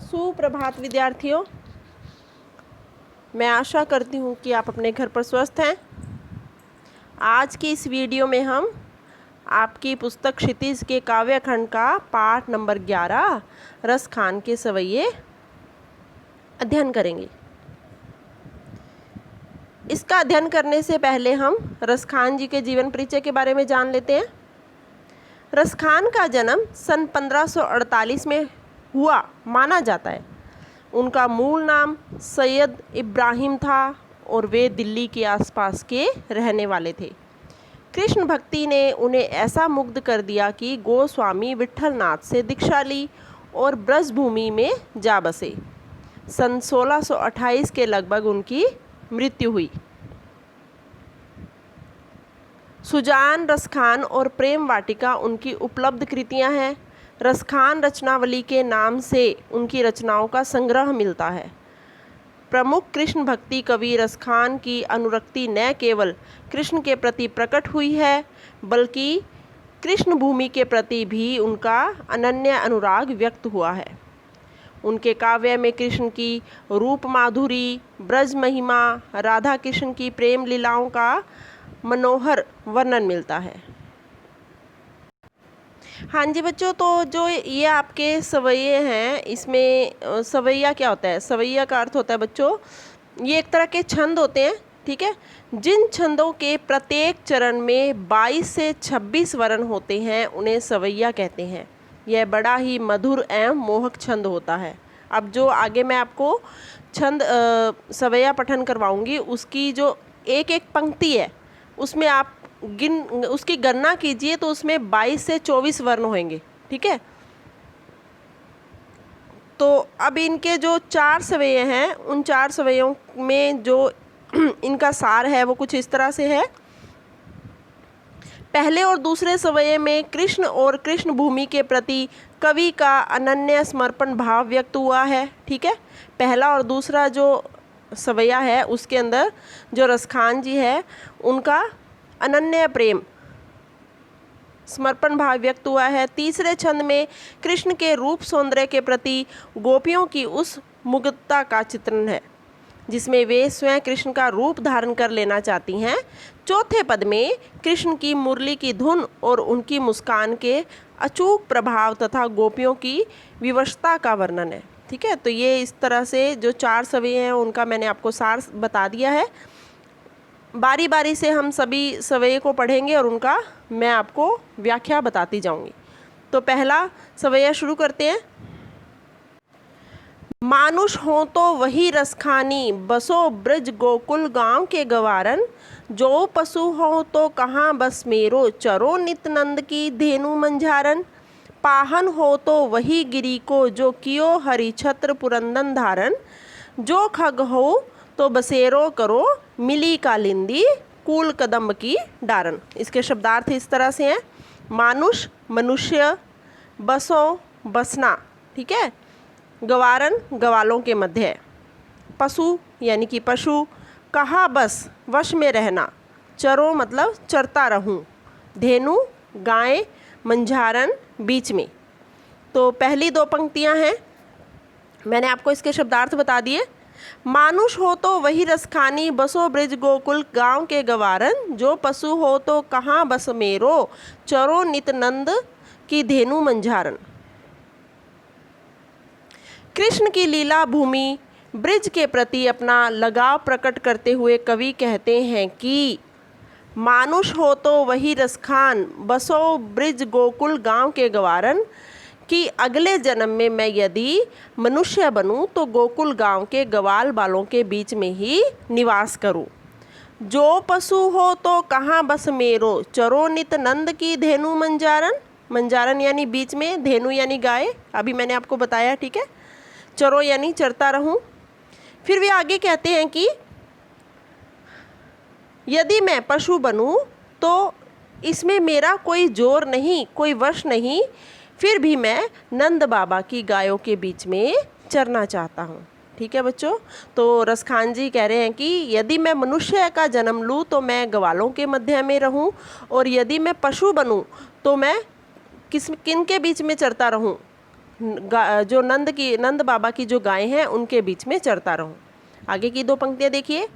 सुप्रभात विद्यार्थियों, मैं आशा करती हूँ कि आप अपने घर पर स्वस्थ हैं। आज की इस वीडियो में हम आपकी पुस्तक क्षितिज के काव्य खंड का पाठ नंबर 11 रसखान के सवैये अध्ययन करेंगे। इसका अध्ययन करने से पहले हम रसखान जी के जीवन परिचय के बारे में जान लेते हैं। रसखान का जन्म सन 1548 में हुआ माना जाता है। उनका मूल नाम सैयद इब्राहिम था और वे दिल्ली के आसपास के रहने वाले थे। कृष्ण भक्ति ने उन्हें ऐसा मुग्ध कर दिया कि गोस्वामी विट्ठलनाथ से दीक्षा ली और ब्रजभूमि में जा बसे। सन 1628 के लगभग उनकी मृत्यु हुई। सुजान, रसखान और प्रेम वाटिका उनकी उपलब्ध कृतियां हैं। रसखान रचनावली के नाम से उनकी रचनाओं का संग्रह मिलता है। प्रमुख कृष्ण भक्ति कवि रसखान की अनुरक्ति न केवल कृष्ण के प्रति प्रकट हुई है, बल्कि कृष्ण भूमि के प्रति भी उनका अनन्य अनुराग व्यक्त हुआ है। उनके काव्य में कृष्ण की रूप माधुरी, ब्रज महिमा, राधा कृष्ण की प्रेम लीलाओं का मनोहर वर्णन मिलता है। हाँ जी बच्चों, तो जो ये आपके सवैये हैं, इसमें सवैया क्या होता है? सवैया का अर्थ होता है बच्चों, ये एक तरह के छंद होते हैं, ठीक है। जिन छंदों के प्रत्येक चरण में 22 से 26 वर्ण होते हैं उन्हें सवैया कहते हैं। यह बड़ा ही मधुर एवं मोहक छंद होता है। अब जो आगे मैं आपको छंद सवैया पठन करवाऊंगी, उसकी जो एक एक पंक्ति है उसमें आप उसकी गणना कीजिए तो उसमें 22 से 24 वर्ण होंगे, ठीक है। तो अब इनके जो 4 सवैये हैं, उन 4 सवैयों में जो इनका सार है वो कुछ इस तरह से है। पहले और दूसरे सवैये में कृष्ण और कृष्ण भूमि के प्रति कवि का अनन्य समर्पण भाव व्यक्त हुआ है, ठीक है। पहला और दूसरा जो सवैया है उसके अंदर जो रसखान जी है उनका अनन्य प्रेम समर्पण भाव व्यक्त हुआ है। तीसरे छंद में कृष्ण के रूप सौंदर्य के प्रति गोपियों की उस मुग्धता का चित्रण है जिसमें वे स्वयं कृष्ण का रूप धारण कर लेना चाहती हैं। चौथे पद में कृष्ण की मुरली की धुन और उनकी मुस्कान के अचूक प्रभाव तथा गोपियों की विवशता का वर्णन है, ठीक है। तो ये इस तरह से जो 4 सवैये हैं उनका मैंने आपको सार बता दिया है। बारी बारी से हम सभी सवैये को पढ़ेंगे और उनका मैं आपको व्याख्या बताती जाऊंगी। तो पहला सवैया शुरू करते हैं। मानुष हो तो वही रसखानी, बसो ब्रज गोकुल गांव के गवारन। जो पशु हो तो कहाँ बस मेरो, चरो नित नंद की धेनु मंझारन। पाहन हो तो वही गिरी को, जो कियो हरि छत्र पुरंदन धारन। जो खग हो तो बसेरो करो, मिली कालिंदी कूल कदम्ब की डारन। इसके शब्दार्थ इस तरह से हैं। मानुष मनुष्य, बसो बसना, ठीक है, गवारन गवालों के मध्य, पशु यानी कि पशु, कहा बस वश में रहना, चरो मतलब चरता रहूं, धेनु गाय, मंझारन बीच में। तो पहली 2 पंक्तियां हैं, मैंने आपको इसके शब्दार्थ बता दिए। मानुष हो तो वही रसखानी, बसो ब्रज गोकुल गांव के गवारन। जो पशु हो तो कहाँ बस मेरो, चरो नित नंद की धेनु मंझारन। कृष्ण की लीला भूमि ब्रज के प्रति अपना लगाव प्रकट करते हुए कवि कहते हैं कि मानुष हो तो वही रसखान, बसो ब्रज गोकुल गांव के गवारन, कि अगले जन्म में मैं यदि मनुष्य बनूं तो गोकुल गांव के गवाल बालों के बीच में ही निवास करूं। जो पशु हो तो कहाँ बस मेरो, चरो नित नंद की धेनु मंजारन। मंजारन यानी बीच में, धेनु यानी गाय, अभी मैंने आपको बताया, ठीक है। चरो यानी चरता रहूं। फिर वे आगे कहते हैं कि यदि मैं पशु बनूं तो इसमें मेरा कोई जोर नहीं, कोई वश नहीं, फिर भी मैं नंद बाबा की गायों के बीच में चरना चाहता हूँ, ठीक है बच्चों। तो रसखान जी कह रहे हैं कि यदि मैं मनुष्य का जन्म लूँ तो मैं गवालों के मध्य में रहूँ, और यदि मैं पशु बनूँ तो मैं किन के बीच में चरता रहूँ, जो नंद बाबा की जो गायें हैं उनके बीच में चरता रहूं। आगे की 2 पंक्तियां देखिए।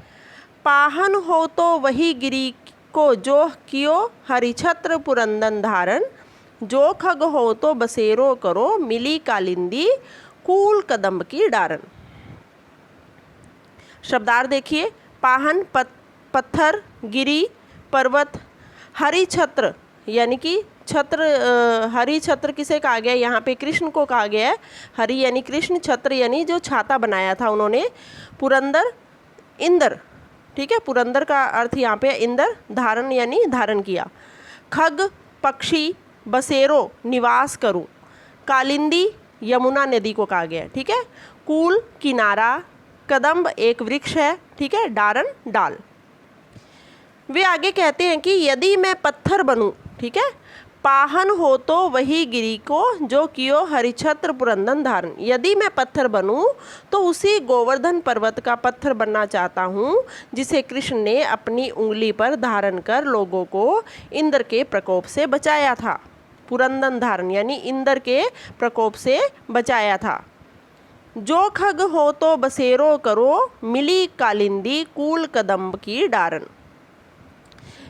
पाहन हो तो वही गिरी को जो कियो हरिछत्र पुरंदन धारण, जो खग हो तो बसेरो करो मिली कालिंदी कूल कदम्ब की डारन। शब्दार्थ देखिए। पाहन पत्थर, गिरी पर्वत, हरि छत्र यानी कि छत्र, हरि छत्र किसे कहा गया? यहाँ पे कृष्ण को कहा गया है। हरि यानी कृष्ण, छत्र यानी जो छाता बनाया था उन्होंने, पुरंदर इंद्र, ठीक है, पुरंदर का अर्थ यहाँ पे इंद्र, धारण यानी धारण किया, खग पक्षी, बसेरो निवास करूं, कालिंदी यमुना नदी को कहा गया है, ठीक है, कूल किनारा, कदम्ब एक वृक्ष है, ठीक है, डारन डाल। वे आगे कहते हैं कि यदि मैं पत्थर बनूं, ठीक है, पाहन हो तो वही गिरी को जो कियो हरिछत्र पुरंदन धारण, यदि मैं पत्थर बनूं तो उसी गोवर्धन पर्वत का पत्थर बनना चाहता हूं जिसे कृष्ण ने अपनी उंगली पर धारण कर लोगों को इंद्र के प्रकोप से बचाया था। पुरंदन धारण यानी इंद्र के प्रकोप से बचाया था। जो खग हो तो बसेरो करो मिली कालिंदी कूल कदम्ब की डारन।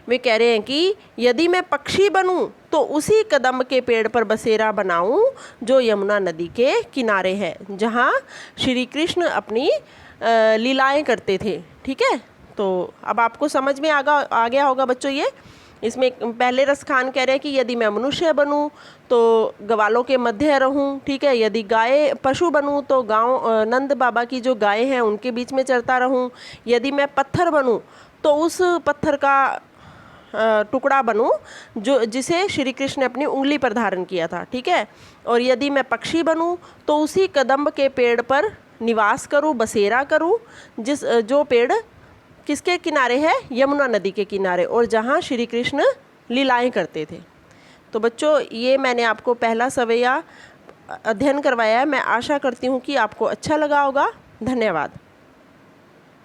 वे कह रहे हैं कि यदि मैं पक्षी बनूं तो उसी कदम्ब के पेड़ पर बसेरा बनाऊं जो यमुना नदी के किनारे है, जहां श्री कृष्ण अपनी लीलाएं करते थे, ठीक है। तो अब आपको समझ में आ गया होगा बच्चों। ये इसमें पहले रसखान कह रहे हैं कि यदि मैं मनुष्य बनूं तो ग्वालों के मध्य रहूं, ठीक है, यदि गाय पशु बनूं तो गांव नंद बाबा की जो गायें हैं उनके बीच में चरता रहूं, यदि मैं पत्थर बनूं तो उस पत्थर का टुकड़ा बनूं जो जिसे श्री कृष्ण ने अपनी उंगली पर धारण किया था, ठीक है, और यदि मैं पक्षी बनूं तो उसी कदम्ब के पेड़ पर निवास करूं, बसेरा करूं, जो पेड़ किसके किनारे है? यमुना नदी के किनारे, और जहां श्री कृष्ण लीलाएं करते थे। तो बच्चों ये मैंने आपको पहला सवैया अध्ययन करवाया है। मैं आशा करती हूँ कि आपको अच्छा लगा होगा। धन्यवाद।